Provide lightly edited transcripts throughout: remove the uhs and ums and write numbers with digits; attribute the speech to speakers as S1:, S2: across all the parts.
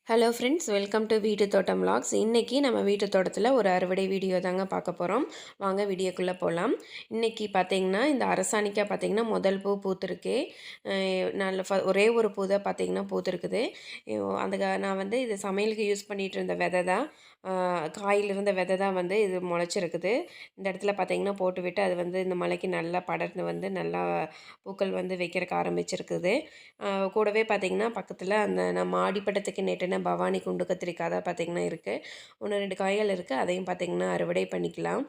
S1: Hello friends, welcome to வீட்டு தோட்டம் vlogs. இன்றைக்கி நம்ம வீட்டு தோட்டத்தில் ஒரு அறுவடை வீடியோ தாங்க பார்க்க போகிறோம். வாங்க வீடியோக்குள்ளே போகலாம். இன்றைக்கி பார்த்திங்கன்னா இந்த அரசாணிக்காய் பார்த்திங்கன்னா முதல் பூ பூத்துருக்கு. நல்ல ஒரே ஒரு பூ தான் பார்த்திங்கன்னா பூத்துருக்குது. நான் வந்து இது சமையலுக்கு யூஸ் பண்ணிகிட்டு இருந்த விதை தான், காயில் இருந்த விதை தான் வந்து இது முளைச்சிருக்குது. இந்த இடத்துல பார்த்திங்கன்னா போட்டு விட்டு அது வந்து இந்த மலைக்கு நல்லா படர்ந்து வந்து நல்லா பூக்கள் வந்து வைக்கிறதுக்கு ஆரம்பிச்சிருக்குது. கூடவே பார்த்திங்கன்னா பக்கத்தில் அந்த நம்ம ஆடிப்பட்டத்துக்கு நெட்டின பவானி குண்டு கத்திரிக்காய் தான் பார்த்திங்கன்னா இருக்குது. 1-2 காய்கள் இருக்குது. அதையும் பார்த்திங்கன்னா அறுவடை பண்ணிக்கலாம்.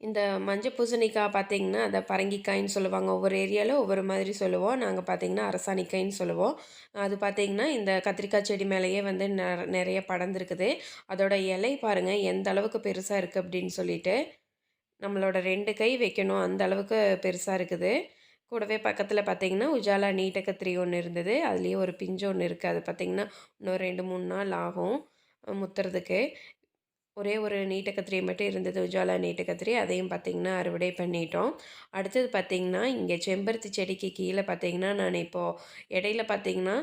S1: இந்த மஞ்சள் பூசணிக்காய் பார்த்திங்கன்னா அதை பரங்கிக்காயின்னு சொல்லுவாங்க. ஒவ்வொரு ஏரியாவில் ஒவ்வொரு மாதிரி சொல்லுவோம். நாங்கள் பார்த்திங்கன்னா அரசாணிக்காயின்னு சொல்லுவோம். அது பார்த்திங்கன்னா இந்த கத்திரிக்காய் செடி மேலேயே வந்து நிறைய படர்ந்துருக்குது. அதோட இலை பாருங்கள் எந்த அளவுக்கு பெருசாக இருக்குது அப்படின்னு சொல்லிட்டு. நம்மளோட 2 கை வைக்கணும் அந்த அளவுக்கு பெருசாக இருக்குது. கூடவே பக்கத்தில் பார்த்திங்கன்னா உஜாலா நீட்ட கத்திரி ஒன்று இருந்தது. அதுலேயே ஒரு பிஞ்சு ஒன்று இருக்குது. அது பார்த்திங்கன்னா இன்னும் 2-3 நாள் ஆகும் முத்துறதுக்கு. ஒரே ஒரு நீட்ட கத்திரி மட்டும் இருந்தது, உஜாலா நீட்ட கத்திரி. அதையும் பார்த்திங்கன்னா அறுவடை பண்ணிட்டோம். அடுத்தது பார்த்திங்கன்னா இங்கே செம்பருத்தி செடிக்கு கீழே பார்த்திங்கன்னா நான் இப்போது இடையில பார்த்திங்கன்னா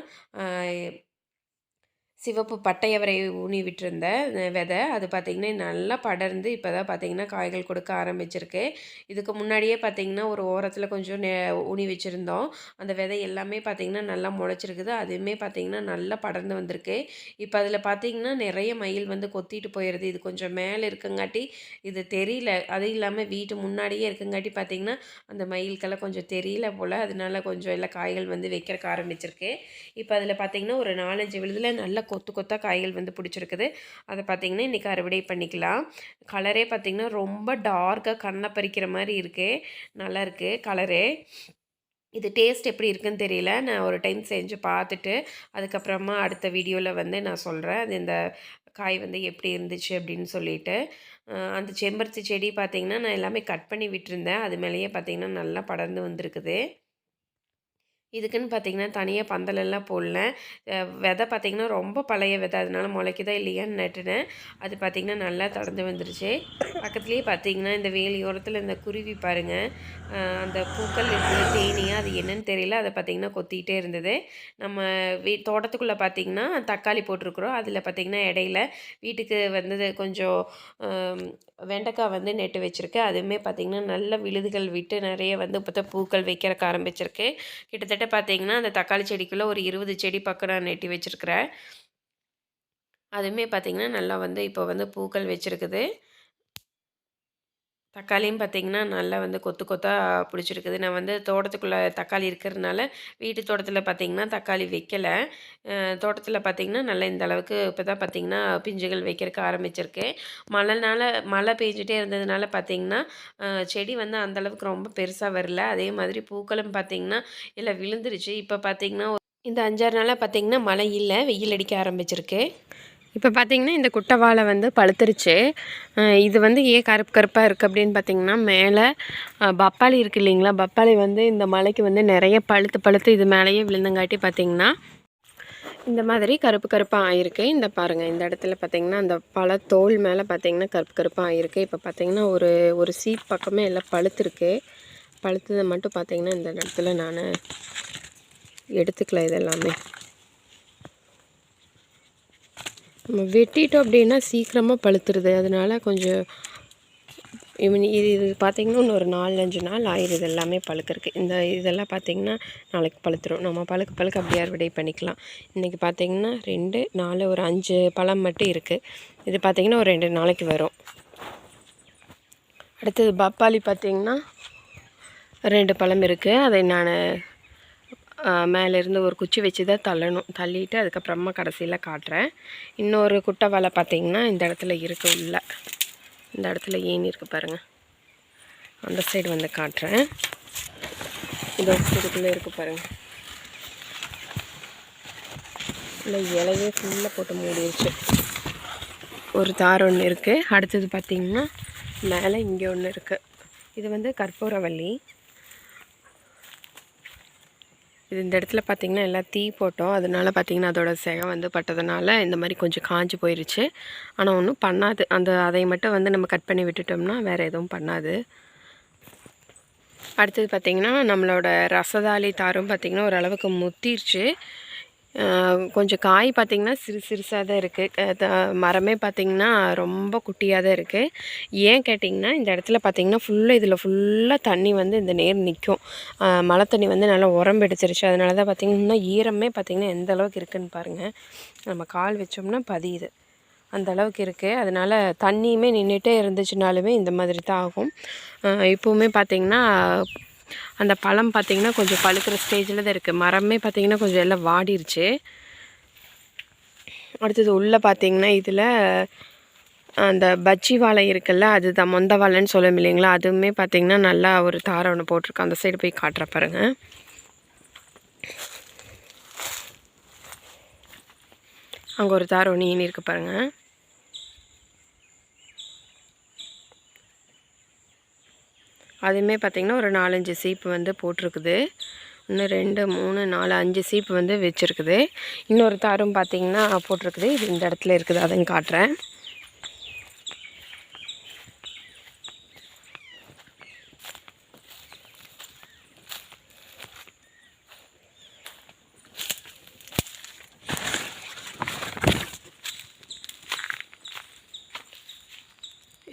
S1: சிவப்பு பட்டையவரை ஊனி விட்டுருந்தேன் விதை. அது பார்த்திங்கன்னா நல்லா படர்ந்து இப்போ தான் பார்த்திங்கன்னா காய்கள் கொடுக்க ஆரம்பிச்சிருக்கு. இதுக்கு முன்னாடியே பார்த்திங்கன்னா ஒரு ஓரத்தில் கொஞ்சம் ஊனி வச்சுருந்தோம். அந்த விதை எல்லாமே பார்த்திங்கன்னா நல்லா முளைச்சிருக்குது. அதுவுமே பார்த்திங்கன்னா நல்லா படர்ந்து வந்திருக்கு. இப்போ அதில் பார்த்திங்கன்னா நிறைய மயில் வந்து கொத்திட்டு போயிடுது. இது கொஞ்சம் மேலே இருக்குங்காட்டி இது தெரியல. அதுவும் இல்லாமல் வீட்டு முன்னாடியே இருக்குங்காட்டி பார்த்திங்கன்னா அந்த மயில்கெல்லாம் கொஞ்சம் தெரியல போல். அதனால கொஞ்சம் எல்லாம் காய்கள் வந்து வைக்கிறக்கு ஆரம்பிச்சிருக்கு. இப்போ அதில் பார்த்திங்கன்னா ஒரு 4-5 விழுதில் நல்லா கொத்து கொத்தாக காய்கள் வந்து பிடிச்சிருக்குது. அதை பார்த்திங்கன்னா இன்றைக்கி அறுவடை பண்ணிக்கலாம். கலரே பார்த்திங்கன்னா ரொம்ப டார்க்காக கண்ணை பறிக்கிற மாதிரி இருக்குது. நல்லா இருக்குது கலரு. இது டேஸ்ட் எப்படி இருக்குன்னு தெரியல. நான் ஒரு டைம் செஞ்சு பார்த்துட்டு அதுக்கப்புறமா அடுத்த வீடியோவில் வந்து நான் சொல்கிறேன் அது இந்த காய் வந்து எப்படி இருந்துச்சு அப்படின்னு சொல்லிட்டு. அந்த செம்பருத்தி செடி பார்த்திங்கன்னா நான் எல்லாமே கட் பண்ணி விட்டுருந்தேன். அது மேலேயே பார்த்திங்கன்னா நல்லா படர்ந்து வந்திருக்குது. இதுக்குன்னு பார்த்திங்கன்னா தனியாக பந்தலெல்லாம் போடல. விதை பார்த்திங்கன்னா ரொம்ப பழைய விதை, அதனால முளைக்குதா இல்லையான்னு நட்டுனேன். அது பார்த்திங்கன்னா நல்லா தடர்ந்து வந்துருச்சு. பக்கத்துலேயே பார்த்திங்கன்னா இந்த வேலியோரத்தில் இந்த குருவி பாருங்கள், அந்த பூக்கள் இருக்குது தேனியாக, அது என்னன்னு தெரியல, அதை பார்த்திங்கன்னா கொத்திக்கிட்டே இருந்தது. நம்ம தோட்டத்துக்குள்ளே பார்த்திங்கன்னா தக்காளி போட்டிருக்குறோம். அதில் பார்த்திங்கன்னா இடையில வீட்டுக்கு வந்தது கொஞ்சம் வெண்டைக்காய் வந்து நெட்டு வச்சுருக்கு. அதுவுமே பார்த்திங்கன்னா நல்ல விழுதுகள் விட்டு நிறைய வந்து இப்போ தான் பூக்கள் வைக்கிறக்கு ஆரம்பிச்சிருக்கு. கிட்டத்தட்ட பார்த்திங்கன்னா அந்த தக்காளி செடிக்குள்ளே ஒரு 20 செடி பக்கம் நான் நெட்டி வச்சுருக்கிறேன். அதுவுமே பார்த்திங்கன்னா நல்லா வந்து இப்போ வந்து பூக்கள் வச்சுருக்குது. தக்காளியும் பார்த்திங்கன்னா நல்லா வந்து கொத்து கொத்தாக பிடிச்சிருக்குது. நான் வந்து தோட்டத்துக்குள்ளே தக்காளி இருக்கிறதுனால வீட்டு தோட்டத்தில் பார்த்திங்கன்னா தக்காளி வைக்கலை. தோட்டத்தில் பார்த்திங்கன்னா நல்லா இந்த அளவுக்கு இப்போ தான் பார்த்திங்கன்னா பிஞ்சுகள் வைக்கிறதுக்கு ஆரம்பிச்சிருக்கு. மழை பெஞ்சிட்டே இருந்ததுனால பார்த்திங்கன்னா செடி வந்து அந்தளவுக்கு ரொம்ப பெருசாக வரல. அதே மாதிரி பூக்களும் பார்த்திங்கன்னா எல்லாம் விழுந்துருச்சு. இப்போ பார்த்திங்கன்னா இந்த 5-6 நாளாக பார்த்திங்கன்னா மழை இல்லை, வெயில் அடிக்க ஆரம்பிச்சிருக்கு. இப்போ பார்த்திங்கன்னா இந்த குட்டை வாழை வந்து பழுத்துருச்சு. இது வந்து ஏன் கருப்பு கருப்பாக இருக்குது அப்படின்னு பார்த்திங்கன்னா மேலே பப்பாளி இருக்குது இல்லைங்களா, பப்பாளி வந்து இந்த மலைக்கு வந்து நிறைய பழுத்து இது மேலேயே விழுந்தங்காட்டி பார்த்திங்கன்னா இந்த மாதிரி கருப்பு கருப்பாக ஆகிருக்கு. இந்த பாருங்கள், இந்த இடத்துல பார்த்திங்கன்னா அந்த பழத்தோல் மேலே பார்த்திங்கன்னா கருப்பு கருப்பாக ஆகிருக்கு. இப்போ பார்த்திங்கன்னா ஒரு சீப் பக்கமே எல்லாம் பழுத்துருக்கு. பழுத்ததை மட்டும் பார்த்திங்கன்னா இந்த இடத்துல நான் எடுத்துக்கல. இதெல்லாமே நம்ம வெட்டிட்டோம் அப்படின்னா சீக்கிரமாக பழுத்துருது. அதனால் கொஞ்சம் இது பார்த்திங்கன்னா இன்னும் ஒரு 4-5 நாள் ஆயிடுது எல்லாமே பழுக்கிறதுக்கு. இதெல்லாம் பார்த்திங்கன்னா நாளைக்கு பழுத்துரும். நம்ம பழுக்க அப்படியே அறுவடை பண்ணிக்கலாம். இன்றைக்கி பார்த்திங்கன்னா 2, 4, ஒரு 5 பழம் மட்டும் இருக்குது. இது பார்த்திங்கன்னா ஒரு 2 நாளைக்கு வரும். அடுத்தது பப்பாளி பார்த்திங்கன்னா 2 பழம் இருக்குது. அதை நான் மேலேருந்து ஒரு குச்சி வச்சு தான் தள்ளிட்டு அதுக்கப்புறமா கடைசியில் காட்டுறேன். இன்னொரு குட்டை வாழை பார்த்திங்கன்னா இந்த இடத்துல இருக்குது. உள்ள இந்த இடத்துல ஏனி இருக்குது பாருங்கள், அந்த சைடு வந்து காட்டுறேன். இதுக்குள்ளே இருக்குது பாருங்கள், இல்லை இலையே ஃபுல்லாக போட்டு மூடிடுச்சு. ஒரு தார் ஒன்று இருக்குது. அடுத்தது பார்த்திங்கன்னா மேலே இங்கே ஒன்று இருக்குது. இது வந்து கற்பூரவள்ளி. இது இந்த இடத்துல பார்த்திங்கன்னா எல்லாம் தீ போட்டோம். அதனால பார்த்திங்கன்னா அதோட செகை வந்து பட்டதுனால இந்த மாதிரி கொஞ்சம் காஞ்சி போயிடுச்சு. ஆனால் ஒன்றும் பண்ணாது. அதை மட்டும் வந்து நம்ம கட் பண்ணி விட்டுட்டோம்னா வேறு எதுவும் பண்ணாது. அடுத்தது பார்த்திங்கன்னா நம்மளோட ரசதாளி தாரும் பார்த்திங்கன்னா ஓரளவுக்கு முத்திருச்சு. கொஞ்சம் காய் பார்த்திங்கன்னா சிறுசாக தான் இருக்குது. மரமே பார்த்திங்கன்னா ரொம்ப குட்டியாக தான் இருக்குது. ஏன் கேட்டிங்கன்னா இந்த இடத்துல பார்த்திங்கன்னா இதில் ஃபுல்லாக தண்ணி வந்து இந்த நேர் நிற்கும். மழை தண்ணி வந்து நல்லா உரம்பெடுத்துருச்சு. அதனால தான் பார்த்திங்கன்னா ஈரமே பார்த்திங்கன்னா எந்த அளவுக்கு இருக்குதுன்னு பாருங்கள். நம்ம கால் வச்சோம்னா பதியுது, அந்த அளவுக்கு இருக்குது. அதனால் தண்ணியுமே நின்றுட்டே இருந்துச்சுனாலுமே இந்த மாதிரி தான் ஆகும். இப்போவுமே பார்த்திங்கன்னா அந்த பழம் பார்த்திங்கன்னா கொஞ்சம் பழுக்கிற ஸ்டேஜில் தான் இருக்குது. மரமே பார்த்திங்கன்னா கொஞ்சம் எல்லாம் வாடிருச்சு. அடுத்தது உள்ளே பார்த்திங்கன்னா இதில் அந்த பஜ்ஜி வாழை இருக்குல்ல, அதுதான் மொந்த வாழைன்னு சொல்லும் இல்லைங்களா, அதுவுமே பார்த்திங்கன்னா நல்லா ஒரு தாரை ஒன்று போட்டிருக்கோம். அந்த சைடு போய் காட்டுற பாருங்கள். அங்கே ஒரு தாரை ஒன்று ஈனி இருக்கு பாருங்கள். அதுவுமே பார்த்திங்கன்னா ஒரு 4-5 சீப்பு வந்து போட்டிருக்குது. இன்னும் 2, 3, 4, 5 சீப்பு வந்து வச்சுருக்குது. இன்னொரு தாரும் பார்த்திங்கன்னா போட்டிருக்குது. இது இந்த இடத்துல இருக்குது, அதையும் காட்டுறேன்.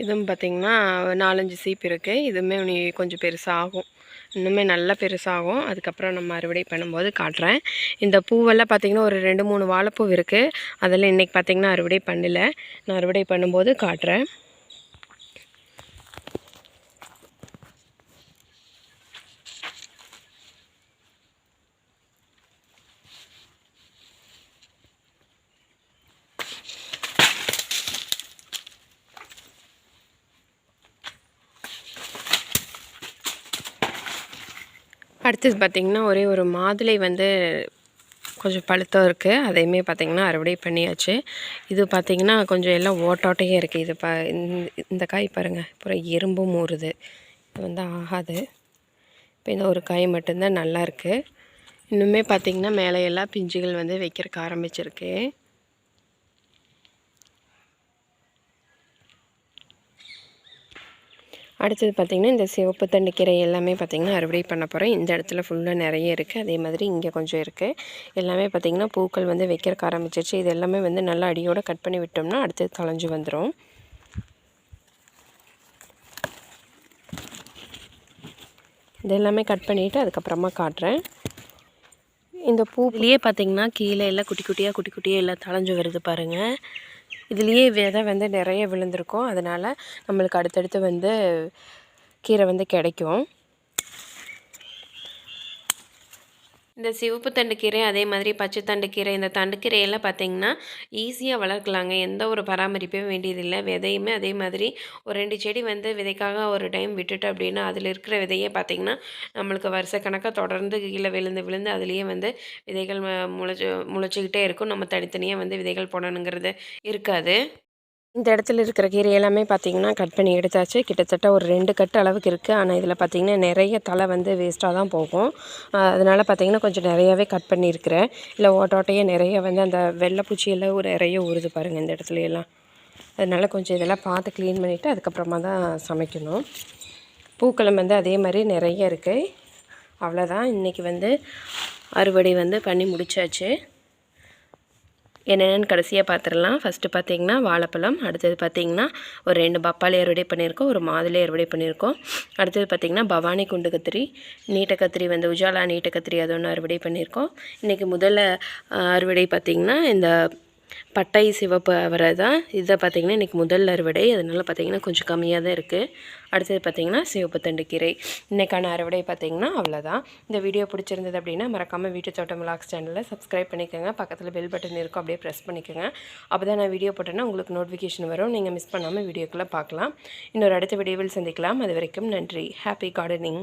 S1: இதுவும் பார்த்திங்கன்னா 4-5 சீப்பு இருக்குது. இதுவுமே கொஞ்சம் பெருசாகும், இன்னுமே நல்லா பெருசாகும். அதுக்கப்புறம் நம்ம அறுவடை பண்ணும்போது காட்டுறேன். இந்த பூவெல்லாம் பார்த்திங்கன்னா ஒரு 2-3 வாழைப்பூ இருக்குது. அதெல்லாம் இன்றைக்கி பார்த்திங்கன்னா அறுவடை பண்ணல. நான் அறுவடை பண்ணும்போது காட்டுறேன். அடுத்தது பார்த்திங்கன்னா ஒரே ஒரு மாதுளை வந்து கொஞ்சம் பழுத்தம் இருக்குது. அதையுமே பார்த்திங்கன்னா அறுவடை பண்ணியாச்சு. இது பார்த்திங்கன்னா கொஞ்சம் எல்லாம் ஓட்டோட்டையே இருக்குது. இது இந்த காய் பாருங்கள், அப்புறம் எறும்பும் ஊறுது. இது வந்து ஆகாது. இப்போ இந்த ஒரு காய் மட்டும்தான் நல்லாயிருக்கு. இன்னுமே பார்த்திங்கன்னா மேலே எல்லாம் பிஞ்சுகள் வந்து வைக்கிறதுக்கு ஆரம்பிச்சிருக்கு. அடுத்தது பார்த்திங்கன்னா இந்த சிவப்பு தண்டு கீரை எல்லாமே பார்த்திங்கன்னா அறுவடை பண்ண போகிறேன். இந்த இடத்துல ஃபுல்லாக நிறைய இருக்குது. அதே மாதிரி இங்கே கொஞ்சம் இருக்குது. எல்லாமே பார்த்திங்கன்னா பூக்கள் வந்து வைக்கிறதுக்கு ஆரம்பிச்சிருச்சு. இது எல்லாமே வந்து நல்லா அடியோடு கட் பண்ணி விட்டோம்னா அடுத்தது தளைஞ்சு வந்துடும். இது எல்லாமே கட் பண்ணிவிட்டு அதுக்கப்புறமா காட்டுறேன். இந்த பூவிலேயே பார்த்திங்கன்னா கீழே எல்லாம் குட்டி குட்டியாக எல்லாம் தளைஞ்சு வருது பாருங்கள். இதுலேயே விதை வந்து நிறைய விழுந்திருக்கும். அதனால் நம்மளுக்கு அடுத்தடுத்து வந்து கீரை வந்து கிடைக்கும். இந்த சிவப்பு தண்டுக்கீரை, அதே மாதிரி பச்சை தண்டுக்கீரை, இந்த தண்டுக்கீரையெல்லாம் பார்த்திங்கன்னா ஈஸியாக வளர்க்கலாங்க. எந்த ஒரு பராமரிப்பும் வேண்டியதில்லை. விதையுமே அதே மாதிரி ஒரு 2 செடி வந்து விதைக்காக ஒரு டைம் விட்டுட்டு அப்படின்னா அதில் இருக்கிற விதையே பார்த்திங்கன்னா நம்மளுக்கு வருஷக்கணக்காக தொடர்ந்து கீழே விழுந்து அதுலேயே வந்து விதைகள் முளைச்சிக்கிட்டே இருக்கும். நம்ம தனித்தனியாக வந்து விதைகள் போடணுங்கிறது இருக்காது. இந்த இடத்துல இருக்கிற கீரை எல்லாமே பார்த்திங்கன்னா கட் பண்ணி எடுத்தாச்சு. கிட்டத்தட்ட ஒரு 2 கட்டு அளவுக்கு இருக்குது. ஆனால் இதில் பார்த்திங்கன்னா நிறைய தலை வந்து வேஸ்ட்டாக தான் போகும். அதனால் பார்த்திங்கன்னா கொஞ்சம் நிறையாவே கட் பண்ணியிருக்கிறேன். இல்லை ஓட்டையே நிறைய வந்து அந்த வெள்ளைப்பூச்சியெல்லாம் நிறைய ஊறுது பாருங்கள் இந்த இடத்துல எல்லாம். அதனால் கொஞ்சம் இதெல்லாம் பார்த்து க்ளீன் பண்ணிவிட்டு அதுக்கப்புறமா தான் சமைக்கணும். பூக்களம் வந்து அதே மாதிரி நிறைய இருக்குது. அவ்வளோதான், இன்றைக்கி வந்து அறுவடை வந்து பண்ணி முடித்தாச்சு. என்னென்னு கடைசியாக பார்த்துடலாம். ஃபஸ்ட்டு பார்த்திங்கன்னா வாழைப்பழம், அடுத்தது பார்த்திங்கன்னா ஒரு 2 பப்பாளி அறுவடை பண்ணியிருக்கோம், ஒரு மாதுளை அறுவடை பண்ணியிருக்கோம். அடுத்தது பார்த்திங்கன்னா பவானி குண்டு கத்திரி, நீட்ட கத்திரி வந்து உஜாலா நீட்ட கத்திரி அது ஒன்று அறுவடை பண்ணியிருக்கோம். இன்றைக்கி முதல்ல அறுவடை பார்த்திங்கன்னா இந்த பட்டை சிவப்பு அவரை தான். இதை பார்த்திங்கன்னா இன்றைக்கி முதல் அறுவடை, அதனால் பார்த்திங்கன்னா கொஞ்சம் கம்மியாக தான் இருக்குது. அடுத்தது பார்த்திங்கன்னா சிவப்பு தண்டுக்கீரை. இன்றைக்கான அறுவடை பார்த்திங்கன்னா அவ்வளோதான். இந்த வீடியோ பிடிச்சிருந்தது அப்படின்னா மறக்காமல் வீட்டு தோட்டம் விலாக்ஸ் சேனலில் சப்ஸ்கிரைப் பண்ணிக்கோங்க. பக்கத்தில் பெல் பட்டன் இருக்கும், அப்படியே ப்ரெஸ் பண்ணிக்கோங்க. அப்போ தான் நான் வீடியோ போட்டேன்னா உங்களுக்கு நோட்டிஃபிகேஷன் வரும். நீங்கள் மிஸ் பண்ணாமல் வீடியோக்குள்ளே பார்க்கலாம். இன்னொரு அடுத்த வீடியோவில் சந்திக்கலாம். அது வரைக்கும் நன்றி. Happy gardening.